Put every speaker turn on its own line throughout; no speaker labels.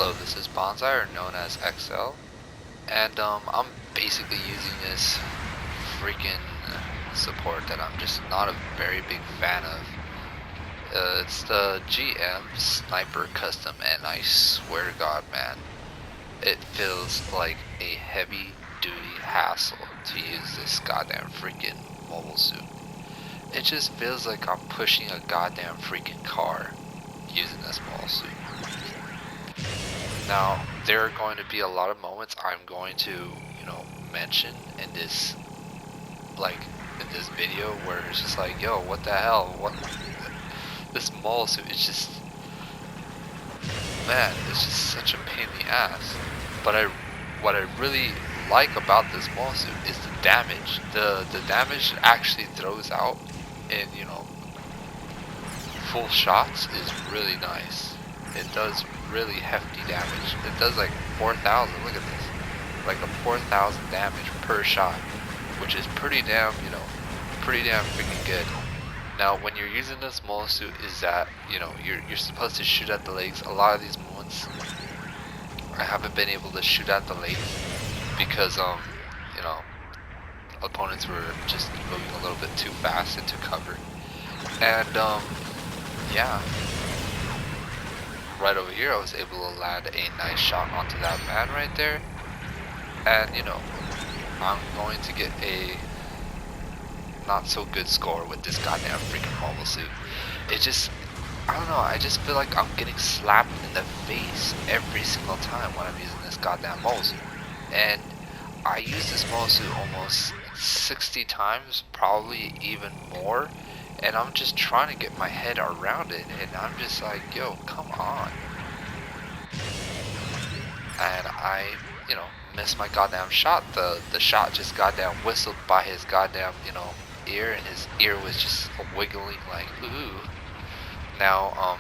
Hello, this is Bonsai, or known as XL, and I'm basically using this freaking support that I'm just not a very big fan of. It's the GM Sniper Custom, and I swear to God, man, it feels like a heavy-duty hassle to use this goddamn freaking mobile suit. It just feels like I'm pushing a goddamn freaking car using this mobile suit. Now, there are going to be a lot of moments I'm going to, mention in this, in this video where it's just like, yo, what the hell? What? This mole suit, it's just, man, it's just such a pain in the ass. But what I really like about this mole suit is the damage. The damage it actually throws out in, full shots is really nice. It does really hefty damage. It does like 4,000. Look at this, like a 4,000 damage per shot, which is pretty damn, pretty damn freaking good. Now, when you're using this mole suit, is that you're supposed to shoot at the legs. A lot of these moments, I haven't been able to shoot at the legs because opponents were just moving a little bit too fast into cover, and yeah. Right over here, I was able to land a nice shot onto that man right there, and I'm going to get a not so good score with this goddamn freaking mobile suit. It just, I don't know, I just feel like I'm getting slapped in the face every single time when I'm using this goddamn mobile suit. And I use this mobile suit almost 60 times, probably even more. And I'm just trying to get my head around it, and I'm just like, yo, come on. And I, missed my goddamn shot. The shot just goddamn whistled by his goddamn, ear, and his ear was just wiggling like, ooh. Now,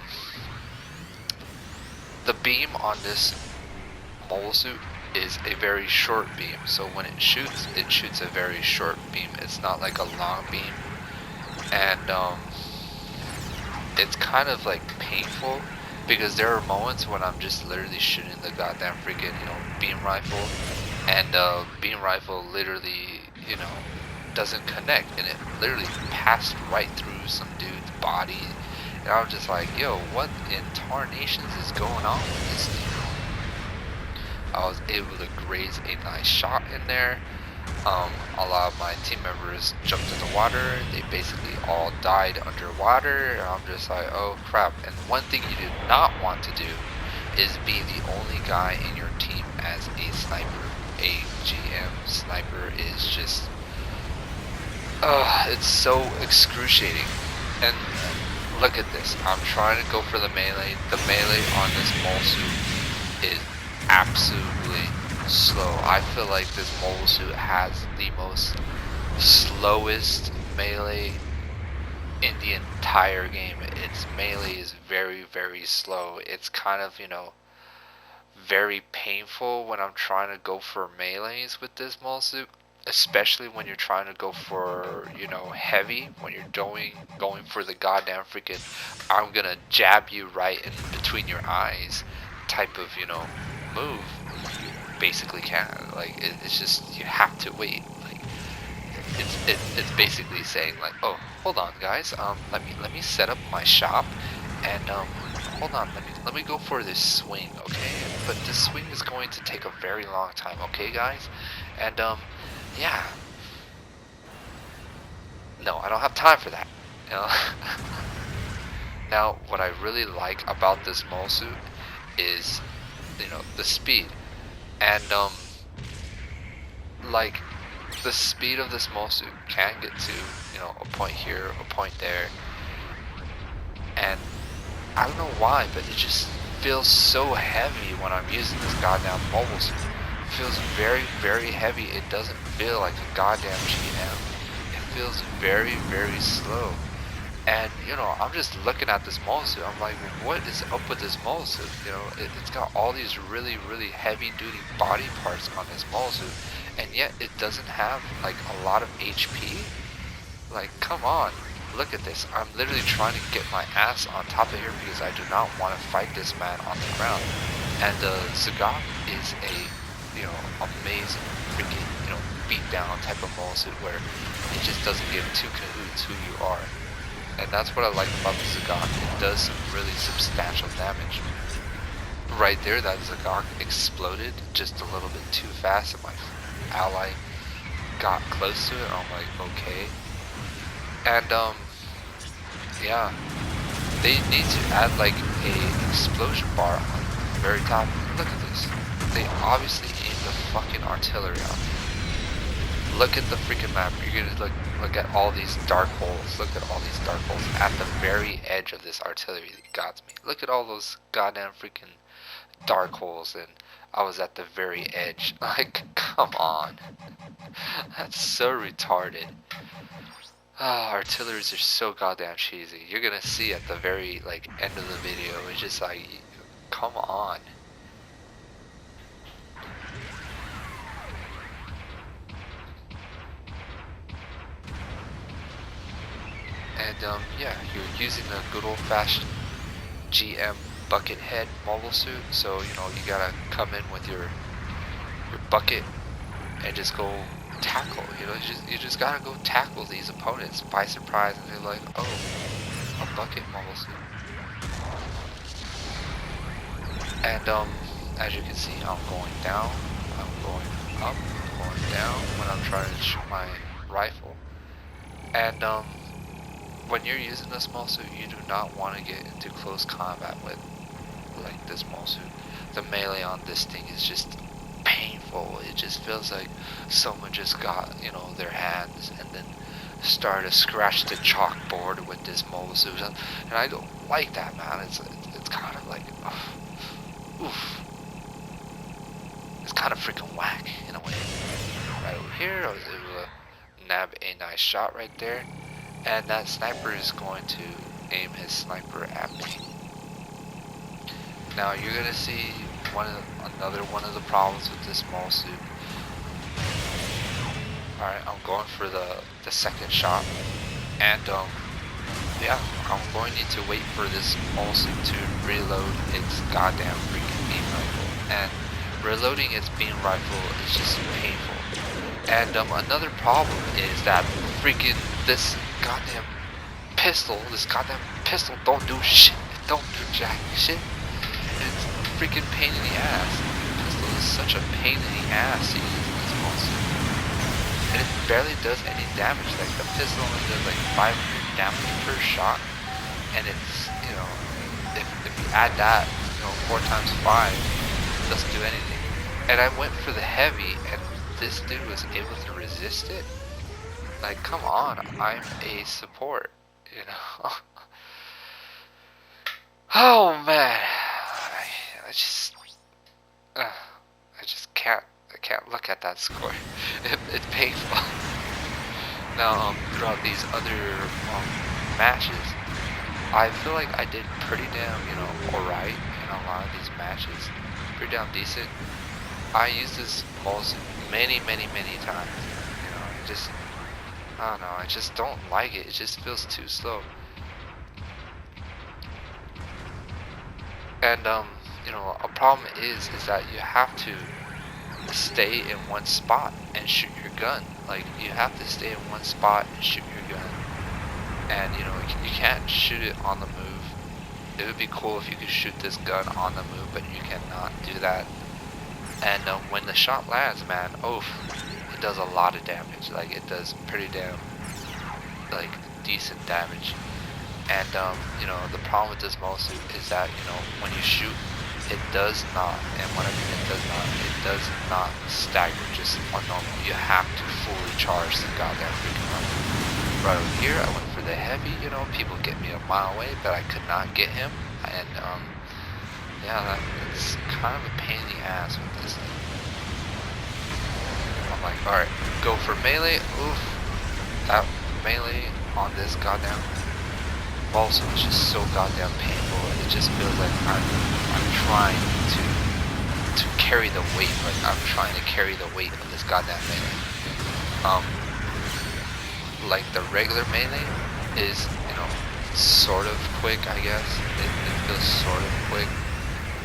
the beam on this mobile suit is a very short beam. So when it shoots a very short beam. It's not like a long beam. And it's kind of like painful because there are moments when I'm just literally shooting the goddamn freaking beam rifle, and beam rifle literally doesn't connect, and it literally passed right through some dude's body, and I was just like, yo, what in tarnations is going on with this thing? I was able to graze a nice shot in there. A lot of my team members jumped in the water. They basically all died underwater, and I'm just like, oh crap. And one thing you do not want to do is be the only guy in your team as a sniper. A GM sniper is just, it's so excruciating. And look at this. I'm trying to go for the melee. The melee on this mole suit is absolutely slow. I feel like this mobile suit has the most slowest melee in the entire game. Its melee is very, very slow. It's kind of, very painful when I'm trying to go for melees with this mobile suit, especially when you're trying to go for, heavy, when you're going for the goddamn freaking I'm gonna jab you right in between your eyes type of, move. Basically can't, like, it's just, you have to wait. Like, it's basically saying like, oh, hold on guys, let me set up my shop, and hold on, let me go for this swing, okay? But this swing is going to take a very long time, okay guys? And yeah, no, I don't have time for that, Now, what I really like about this mole suit is, the speed. And like, the speed of this mole suit can get to, a point here, a point there, and I don't know why, but it just feels so heavy when I'm using this goddamn mobile suit. It feels very, very heavy. It doesn't feel like a goddamn GM. It feels very, very slow. And I'm just looking at this mole suit. I'm like, what is up with this mole suit? It's got all these really, really heavy duty body parts on this mole suit, and yet it doesn't have like a lot of HP. Like, come on, look at this. I'm literally trying to get my ass on top of here because I do not want to fight this man on the ground. And the Zagok is a, amazing freaking, beat down type of mole suit where it just doesn't give two cahoots who you are. And that's what I like about the Zagok. It does some really substantial damage. Right there, that Zagok exploded just a little bit too fast, and my ally got close to it. I'm like, okay. And yeah, they need to add like a explosion bar on the very top. Look at this. They obviously aimed the fucking artillery out. Look at the freaking map. You're gonna look at all these dark holes. Look at all these dark holes at the very edge of this artillery that got me. Look at all those goddamn freaking dark holes, and I was at the very edge. Like, come on. That's so retarded. Artilleries are so goddamn cheesy. You're gonna see at the very end of the video. It's just like, come on. And yeah, you're using a good old-fashioned GM bucket head mobile suit, so you gotta come in with your bucket and just go tackle. You just gotta go tackle these opponents by surprise, and they're like, oh, a bucket mobile suit. And as you can see, I'm going down, I'm going up, I'm going down when I'm trying to shoot my rifle. And when you're using a small suit, you do not want to get into close combat with this small suit. The melee on this thing is just painful. It just feels like someone just got, their hands and then started to scratch the chalkboard with this mobile suit. And I don't like that, man. It's kind of like, oof. It's kind of freaking whack in a way. Right over here, I was able to nab a nice shot right there. And that sniper is going to aim his sniper at me. Now you're gonna see another one of the problems with this small suit. Alright, I'm going for the second shot. And yeah, I'm going to need to wait for this small suit to reload its goddamn freaking beam rifle. And reloading its beam rifle is just painful. And another problem is that freaking this goddamn pistol don't do shit. It don't do jack shit. It's a freaking pain in the ass. The pistol is such a pain in the ass to use in this monster. And it barely does any damage. Like, the pistol only does like 500 damage per shot. And it's, if you add that, 4 times 5, it doesn't do anything. And I went for the heavy, and this dude was able to resist it. Like, come on, I'm a support, Oh man, I just can't look at that score. It's painful. Now, throughout these other matches, I feel like I did pretty damn, alright in a lot of these matches. Pretty damn decent. I used this most many times. I don't know, I just don't like it. It just feels too slow. And a problem is that you have to stay in one spot and shoot your gun. Like, you have to stay in one spot and shoot your gun. And you can't shoot it on the move. It would be cool if you could shoot this gun on the move, but you cannot do that. And when the shot lands, man, oof, it does a lot of damage. Like, it does pretty damn decent damage. And the problem with this mole suit is that when you shoot, it does not, and when I mean it does not stagger just on normal. You have to fully charge the goddamn freaking rifle. Right over here, I went for the heavy. People get me a mile away, but I could not get him. And yeah, it's kind of a pain in the ass with this thing. I'm like, alright, go for melee. Oof, that melee on this goddamn also is just so goddamn painful, and it just feels like I'm trying to carry the weight. Like, I'm trying to carry the weight of this goddamn melee. Like, the regular melee is, sort of quick, I guess. It feels sort of quick.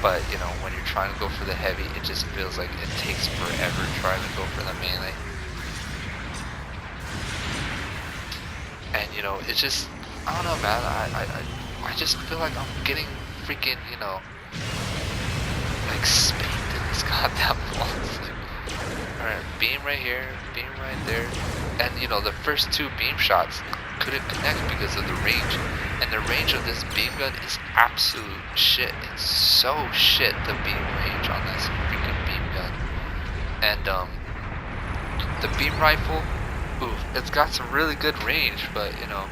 But you know, when you're trying to go for the heavy, it just feels like it takes forever trying to go for the melee. And you know, it's just, I don't know, man. I just feel like I'm getting freaking, you know, like spanked in this goddamn balls. Like, alright, beam right here, beam right there. And you know, the first two beam shots couldn't connect because of the range. And the range of this beam gun is absolute shit. It's so shit, the beam range on this freaking beam gun. And the beam rifle, ooh, it's got some really good range, but you know,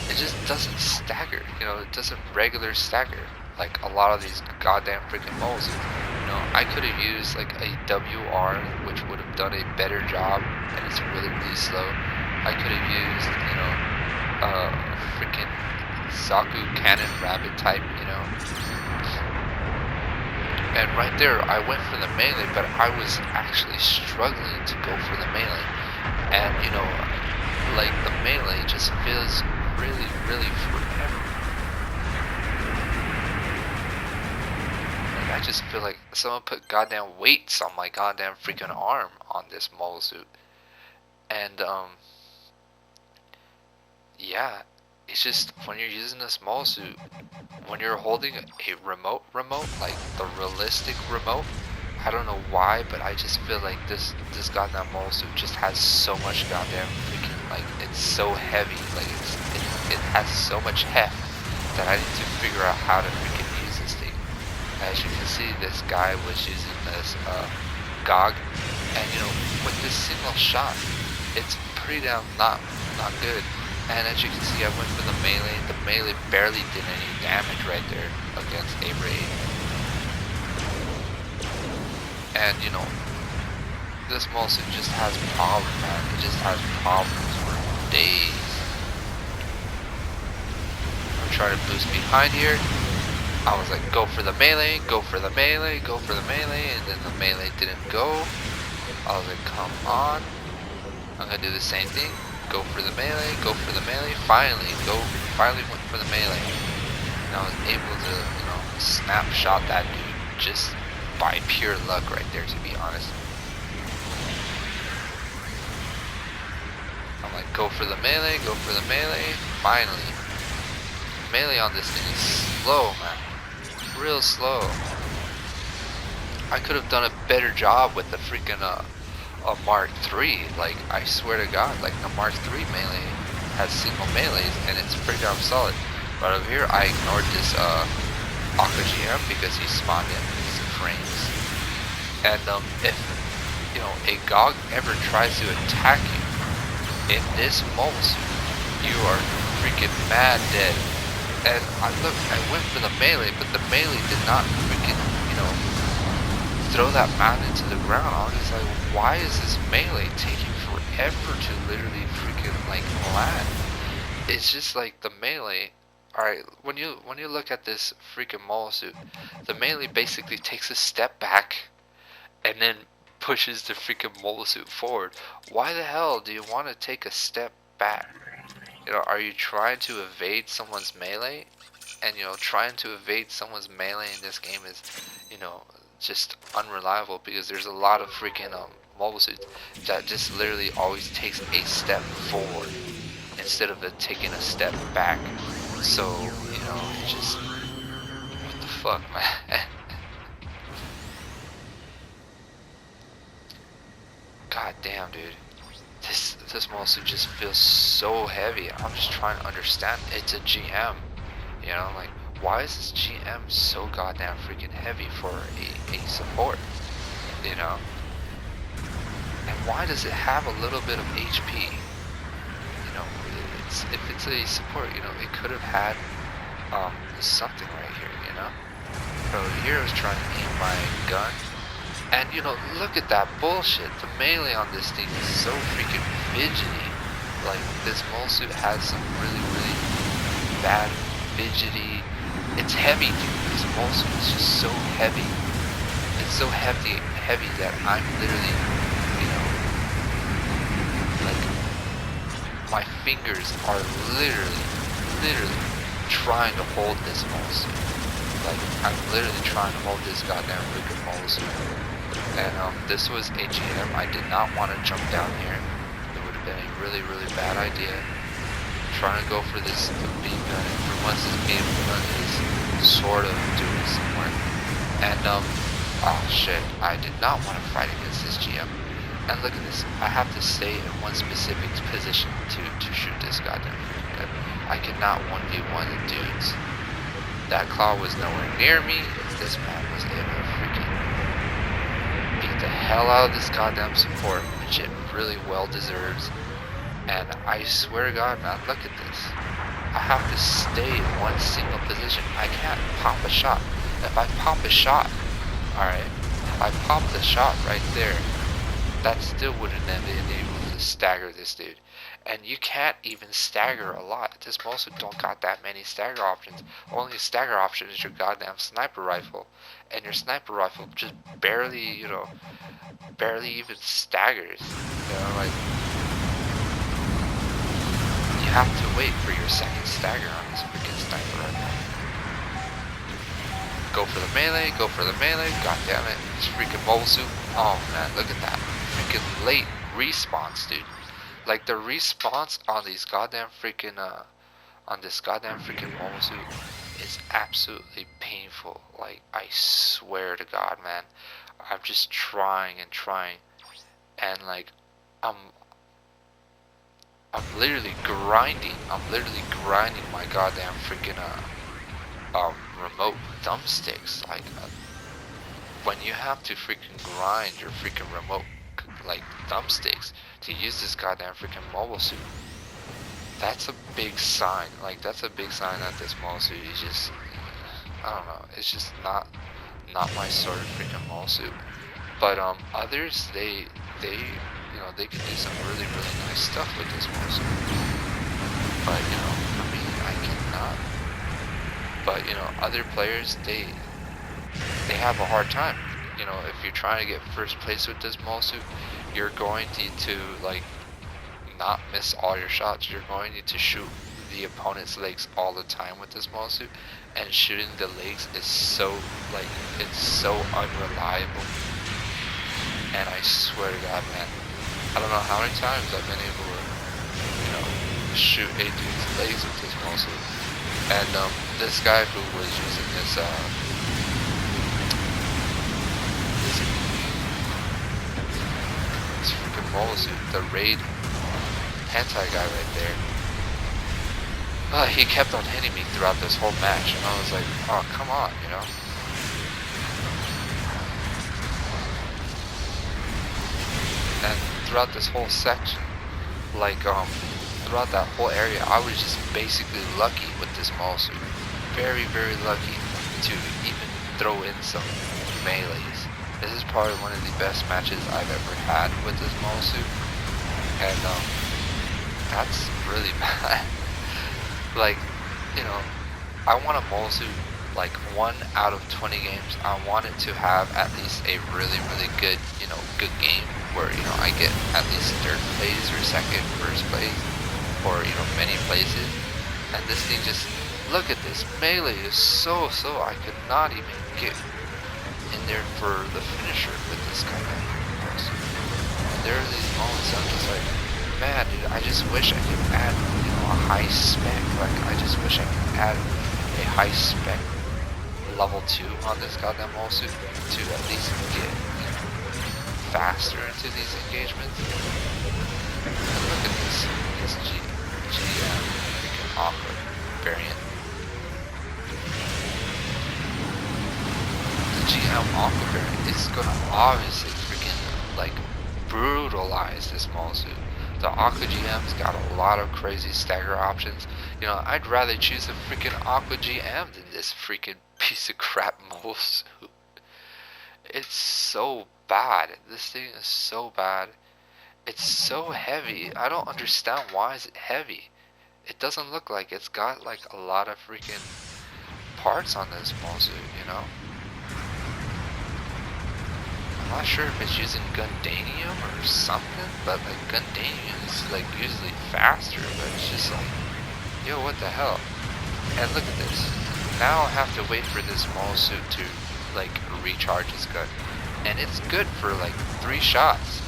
it just doesn't stagger. You know, it doesn't regular stagger like a lot of these goddamn freaking moles. You know, I could have used like a WR, which would have done a better job, and it's really, really slow. I could have used, you know, freaking Zaku cannon rabbit type, you know. And right there, I went for the melee, but I was actually struggling to go for the melee. And you know, like the melee just feels really, really forever. Like I just feel like someone put goddamn weights on my goddamn freaking arm on this mole suit. And yeah, it's just when you're using this mole suit, when you're holding a remote, like the realistic remote, I don't know why, but I just feel like this goddamn mole suit just has so much goddamn freaking, like, it's so heavy, like it has so much heft that I need to figure out how to freaking use this thing. As you can see, this guy was using this GOG, and you know, with this single shot, it's pretty damn not good. And as you can see, I went for the melee. The melee barely did any damage right there against a raid. And you know, this mole suit just has problems, man. It just has problems for days. I'm trying to boost behind here. I was like, go for the melee, go for the melee, go for the melee, and then the melee didn't go. I was like, come on. I'm gonna do the same thing. Go for the melee, go for the melee. Finally went for the melee. And I was able to, you know, snapshot that dude just by pure luck right there, to be honest. I'm like, go for the melee, go for the melee. Finally. Melee on this thing is slow, man. Real slow. I could have done a better job with the freaking a Mark III. Like, I swear to God, like the Mark III melee has single melees and it's pretty damn solid. But over here, I ignored this Aqua GM because he spawned in these frames. And if you know a GOG ever tries to attack you in this mole suit, you are freaking mad dead. And I went for the melee, but the melee did not freaking, you know, throw that man into the ground. I was just like, why is this melee taking forever to literally freaking like land? It's just like the melee. Alright, when you look at this freaking mole suit, the melee basically takes a step back and then pushes the freaking mole suit forward. Why the hell do you want to take a step back? You know, are you trying to evade someone's melee? And you know, trying to evade someone's melee in this game is, you know, just unreliable, because there's a lot of freaking mobile suits that just literally always takes a step forward instead of taking a step back. So, you know, it's just, what the fuck, man? God damn, dude. This mobile suit just feels so heavy. I'm just trying to understand. It's a GM, you know, like, why is this GM so goddamn freaking heavy for a support, you know? And why does it have a little bit of HP? You know, if it's a support, you know, it could have had something right here, you know? So here I was trying to aim my gun, and you know, look at that bullshit. The melee on this thing is so freaking fidgety. Like, this mole suit has some really, really bad fidgety. It's heavy, dude. This mole suit is just so heavy. It's so heavy that I'm literally, you know, like, my fingers are literally trying to hold this mole suit. Like, I'm literally trying to hold this goddamn freaking mobile suit. And this was a GM. I did not want to jump down here. It would have been a really, really bad idea. Trying to go for this beam gun, and for once this beam gun is sort of doing some work. And oh shit, I did not want to fight against this GM. And look at this, I have to stay in one specific position to shoot this goddamn freaking gun. I cannot 1v1 the dudes. That claw was nowhere near me. This man was able to freaking beat the hell out of this goddamn support, which it really well deserves. And I swear to God, man, look at this. I have to stay in one single position. I can't pop a shot. If I pop a shot, alright, if I pop the shot right there, that still wouldn't have been able to stagger this dude. And you can't even stagger a lot. This also don't got that many stagger options. Only stagger option is your goddamn sniper rifle. And your sniper rifle just barely, barely even staggers. Like, you have to wait for your second stagger on this freaking sniper rifle. Go for the melee, go for the melee, god damn it. This freaking mobile suit. Oh man, look at that. Freaking late response, dude. Like the response on these goddamn freaking on this goddamn freaking mobile suit is absolutely painful. Like I swear to God, man. I'm just trying and trying, and like I'm literally grinding. I'm literally grinding my goddamn freaking remote thumbsticks. Like when you have to freaking grind your freaking remote like thumbsticks to use this goddamn freaking mobile suit, that's a big sign. Like that's a big sign that this mobile suit is just, I don't know, it's just not my sort of freaking mobile suit. But others, they they can do some really nice stuff with this mobile suit. But for me, I cannot. But other players, they have a hard time. If you're trying to get first place with this mobile suit, you're going to need to like not miss all your shots. You're going to need to shoot the opponent's legs all the time with this mobile suit, and shooting the legs is so like it's so unreliable. And I swear to God, man, I don't know how many times I've been able to shoot a dude's legs with this mobile suit. And this guy who was using this freaking mobile suit, the raid hentai guy right there, he kept on hitting me throughout this whole match, and I was like, oh come on, And throughout this whole section, like throughout that whole area, I was just basically lucky with this mobile suit. Very lucky to even throw in some melees. This is probably one of the best matches I've ever had with this mobile suit. And that's really bad. Like, I want a mobile suit, like 1 out of 20 games, I want it to have at least a really good, good game where, I get at least third place or second, first place, or, many places. And this thing just, look at this, melee is so, I could not even get in there for the finisher with this kind of mobile suit. And there are these moments I'm just like, man, dude, I just wish I could add, a high spec. Like, I just wish I could add a high spec level 2 on this goddamn mobile suit to at least get faster into these engagements. And look at this GM freaking awkward variant. The GM awkward variant is gonna obviously freaking like brutalize this mobile suit. The Aqua GM's got a lot of crazy stagger options. I'd rather choose a freaking Aqua GM than this freaking piece of crap mobile suit. It's so bad. This thing is so bad. It's so heavy. I don't understand why is it heavy. It doesn't look like it's got like a lot of freaking parts on this mobile suit, I'm not sure if it's using Gundanium or something, but like Gundanium is like usually faster, but it's just like, yo, what the hell? And look at this. now I have to wait for this small suit to like recharge his gun, and it's good for like 3 shots,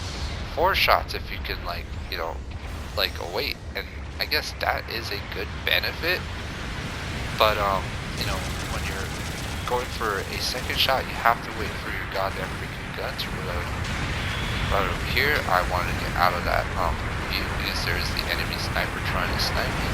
4 shots if you can like like wait. And I guess that is a good benefit. But when you're going for a second shot, you have to wait for your goddamn freaking gun to reload. Right over here, I wanted to get out of that view because there's the enemy sniper trying to snipe me.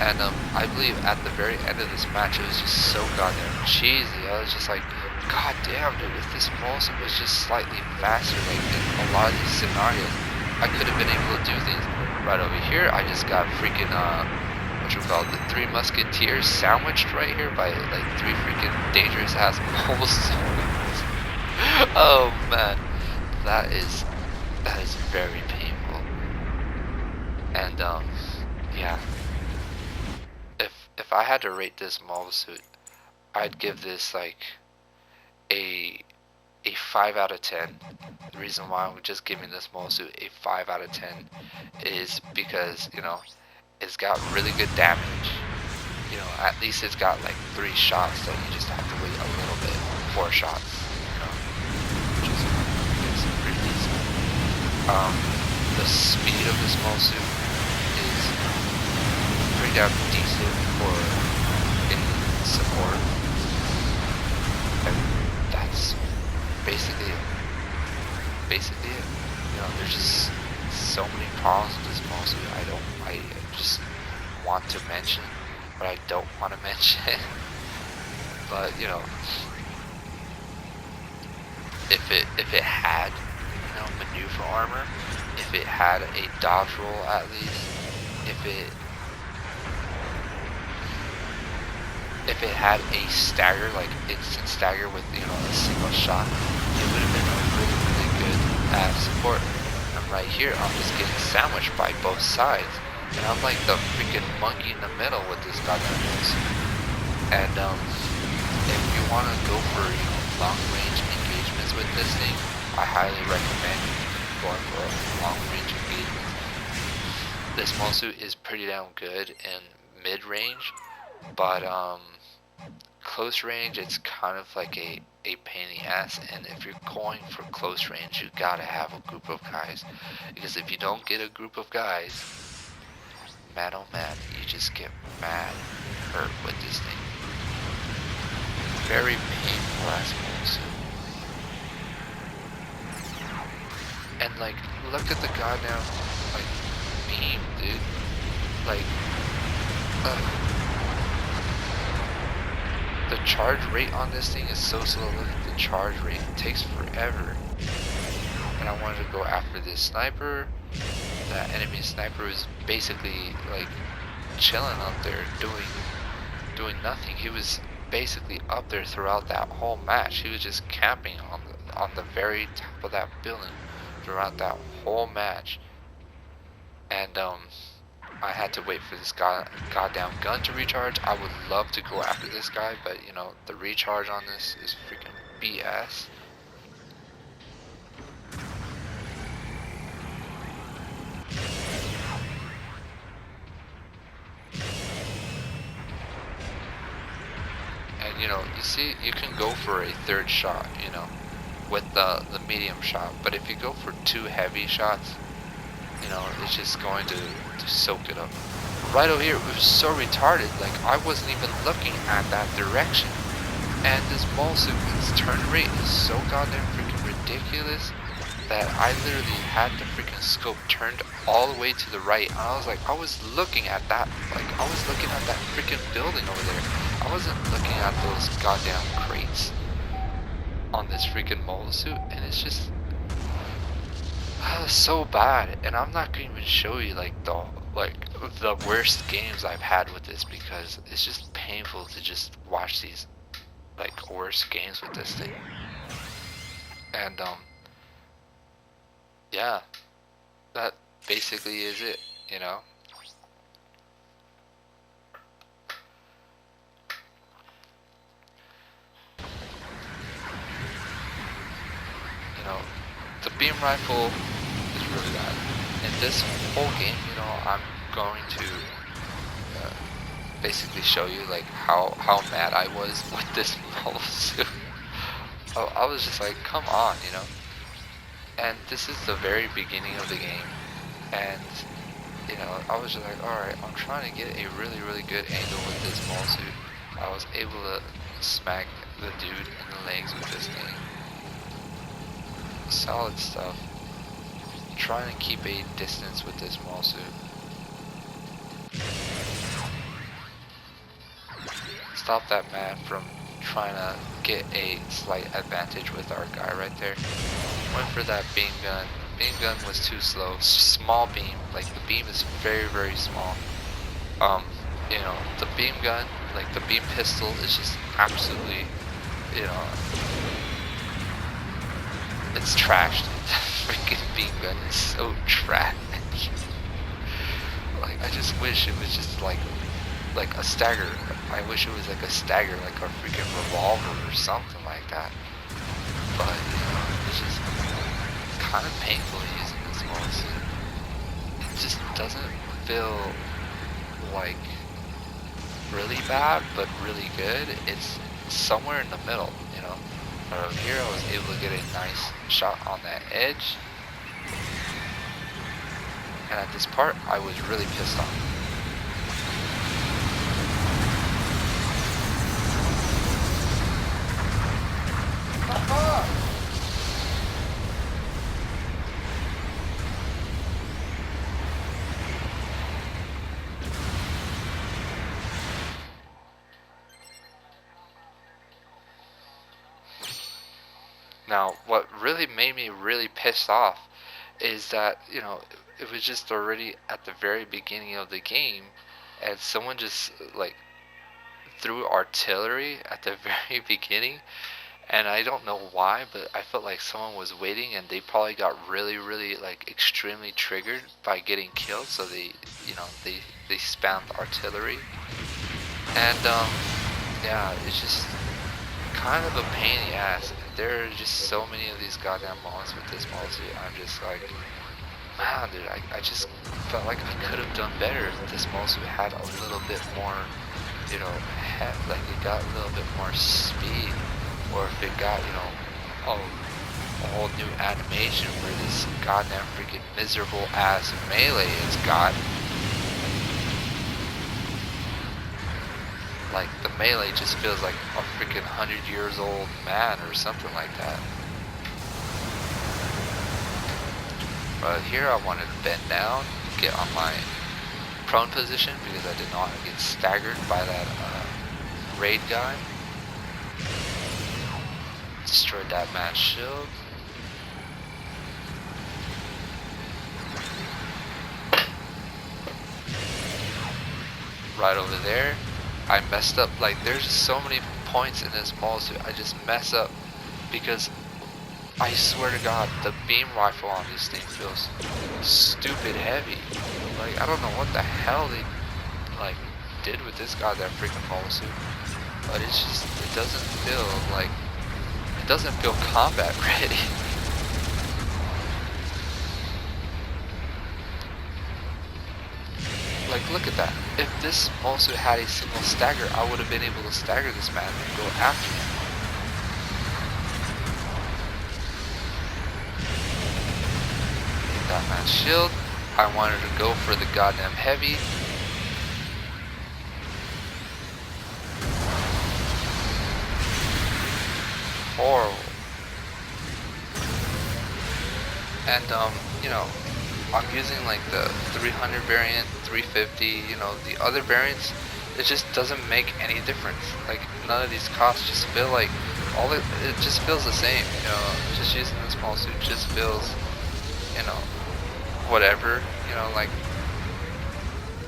And I believe at the very end of this match, it was just so goddamn cheesy. I was just like, god damn, dude, if this Molson was just slightly faster, like in a lot of these scenarios, I could have been able to do things. Right over here, I just got freaking what you call it, the 3 Musketeers sandwiched right here by like 3 freaking dangerous ass Molsons. Oh man, that is very painful. And yeah, if I had to rate this mobile suit, I'd give this like a 5 out of 10. The reason why I'm just giving this mobile suit a 5 out of 10 is because it's got really good damage. At least it's got like 3 shots, so you just have to wait a little bit. 4 shots, which is pretty decent. The speed of this small suit is pretty damn decent for any support, and that's basically it. There's just so many problems with this small suit. I just want to mention, but I don't want to mention. But if it had maneuver armor, if it had a dodge roll at least, if it had a stagger, like instant stagger with a single shot, it would have been a really good support. And right here, I'm just getting sandwiched by both sides, and I'm like the freaking monkey in the middle with this goddamn mouse. And if you want to go for long range engagements with this thing, I highly recommend going for long range engagements. This small suit is pretty damn good in mid range, but close range, it's kind of like a pain in the ass. And if you're going for close range, you gotta have a group of guys, because if you don't get a group of guys, man oh man, you just get mad hurt with this thing. Very painful ass moves. And like, look at the goddamn like beam, dude. Like, the charge rate on this thing is so slow. Look at the charge rate; it takes forever. And I wanted to go after this sniper. That enemy sniper was basically like chilling up there, doing nothing. He was basically up there throughout that whole match. He was just camping on the very top of that building throughout that whole match. And I had to wait for this goddamn gun to recharge. I would love to go after this guy, but the recharge on this is freaking BS. And you see, you can go for a third shot, with the medium shot, but if you go for 2 heavy shots, it's just going to soak it up. Right over here, it was so retarded, like I wasn't even looking at that direction. And this Molsu's turn rate is so goddamn freaking ridiculous that I literally had the freaking scope turned all the way to the right. And I was like, I was looking at that freaking building over there. I wasn't looking at those goddamn crates on this freaking Molsu, and it's just so bad. And I'm not gonna even show you like the worst games I've had with this, because it's just painful to just watch these like worst games with this thing. And yeah, that basically is it, the beam rifle is really bad. In this whole game, I'm going to basically show you like how mad I was with this mobile suit. I was just like, come on, you know. And this is the very beginning of the game, and you know, I was just like, all right, I'm trying to get a really good angle with this mobile suit. I was able to smack the dude in the legs with this thing. Solid stuff. Trying to keep a distance with this mobile suit. Stop that man from trying to get a slight advantage with our guy right there. Went for that beam gun. Beam gun was too slow. Small beam, like the beam is very small. You know, the beam gun, like the beam pistol is just absolutely, you know, it's trashed. The freaking beam gun is so trash. Like, I just wish it was just like a stagger. I wish it was like a stagger, like a freaking revolver or something like that. But, you know, it's just kind of painful using this mouse. It just doesn't feel like really bad, but really good. It's somewhere in the middle, you know. Here I was able to get a nice shot on that edge. And at this part, I was really pissed off. Now, what really made me really pissed off is that, you know, it was just already at the very beginning of the game, and someone just like threw artillery at the very beginning, and I don't know why, but I felt like someone was waiting, and they probably got really like extremely triggered by getting killed, so they, you know, they spammed artillery, and yeah, it's just kind of a pain in the ass. There are just so many of these goddamn mobs with this multi. I'm just like, man, dude, I just felt like I could have done better if this multi had a little bit more, you know, like it got a little bit more speed, or if it got, you know, a whole new animation where this goddamn freaking miserable ass melee has got. Like, the melee just feels like a freaking 100-years-old man or something like that. But here I wanted to bend down, get on my prone position because I did not want to get staggered by that raid guy. Destroyed that man's shield. Right over there. I messed up. Like, there's just so many points in this multi. I just mess up because I swear to God, the beam rifle on this thing feels stupid heavy. Like, I don't know what the hell they like did with this goddamn freaking multi, but it's just, it doesn't feel like, it doesn't feel combat ready. Like, look at that. If this also had a single stagger, I would have been able to stagger this man and go after him. Hit that man's shield. I wanted to go for the goddamn heavy. Horrible. And, you know, I'm using like the 300 variant, 350, you know, the other variants, it just doesn't make any difference. Like, none of these costs just feel like, it just feels the same, you know, just using the small suit just feels, you know, whatever, you know, like,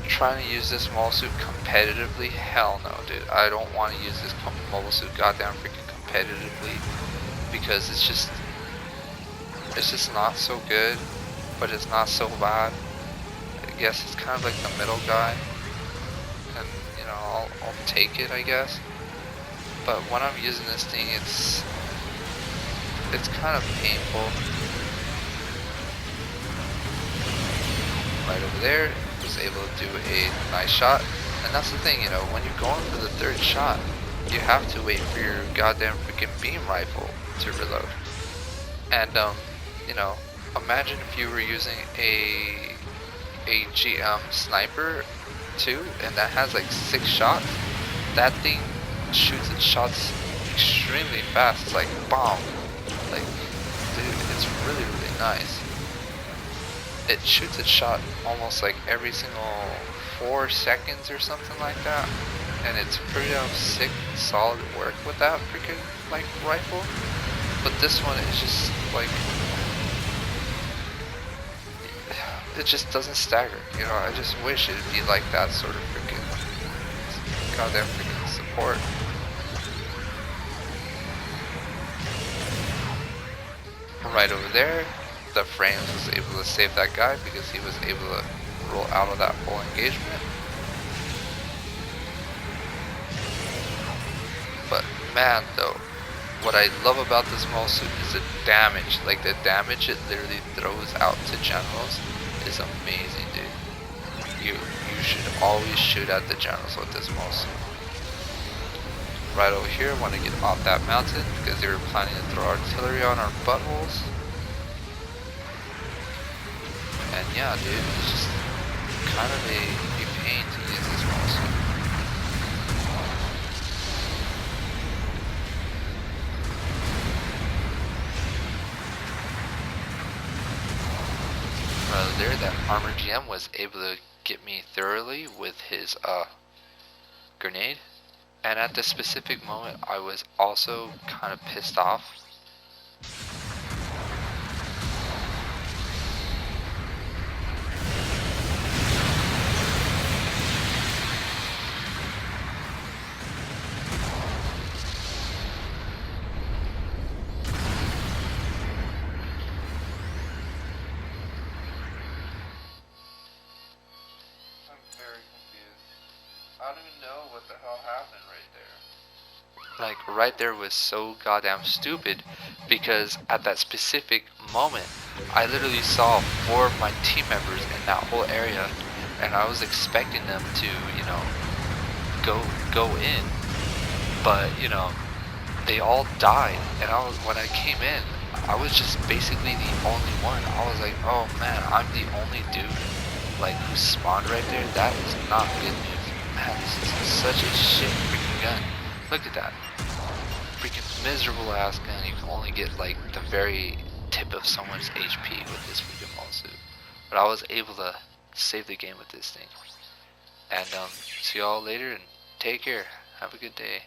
trying to use this small suit competitively, hell no, dude. I don't want to use this mobile suit goddamn freaking competitively, because it's just not so good. But it's not so bad. I guess it's kind of like the middle guy, and you know, I'll take it, I guess. But when I'm using this thing, it's kind of painful. Right over there, was able to do a nice shot, and that's the thing, you know, when you're going for the third shot, you have to wait for your goddamn freaking beam rifle to reload. And you know, imagine if you were using a GM sniper too, and that has like 6 shots. That thing shoots its shots extremely fast. It's like bomb. Like, dude, it's really really nice. It shoots its shot almost like every single 4 seconds or something like that, and it's pretty sick, solid work with that freaking like rifle. But this one is just like, it just doesn't stagger. You know, I just wish it'd be like that sort of freaking goddamn freaking support. Right over there, the frames was able to save that guy because he was able to roll out of that whole engagement. But man, though, what I love about this mole suit is the damage. Like the damage it literally throws out to generals is amazing, dude. You should always shoot at the generals with this mole suit. Right over here, I want to get off that mountain because they were planning to throw artillery on our buttholes. And yeah, dude, it's just kind of a pain to use this mole suit. There, that armor GM was able to get me thoroughly with his grenade. And at this specific moment, I was also kind of pissed off. I'm very confused. I don't even know what the hell happened right there. Like, right there was so goddamn stupid because at that specific moment, I literally saw 4 of my team members in that whole area, and I was expecting them to, you know, go in, but you know, they all died, and when I came in, I was just basically the only one. I was like, oh man, I'm the only dude like who spawned right there. That is not good news. Man, this is such a shit freaking gun. Look at that. Freaking miserable ass gun. You can only get like the very tip of someone's HP with this freaking mole suit. But I was able to save the game with this thing. And see y'all later and take care. Have a good day.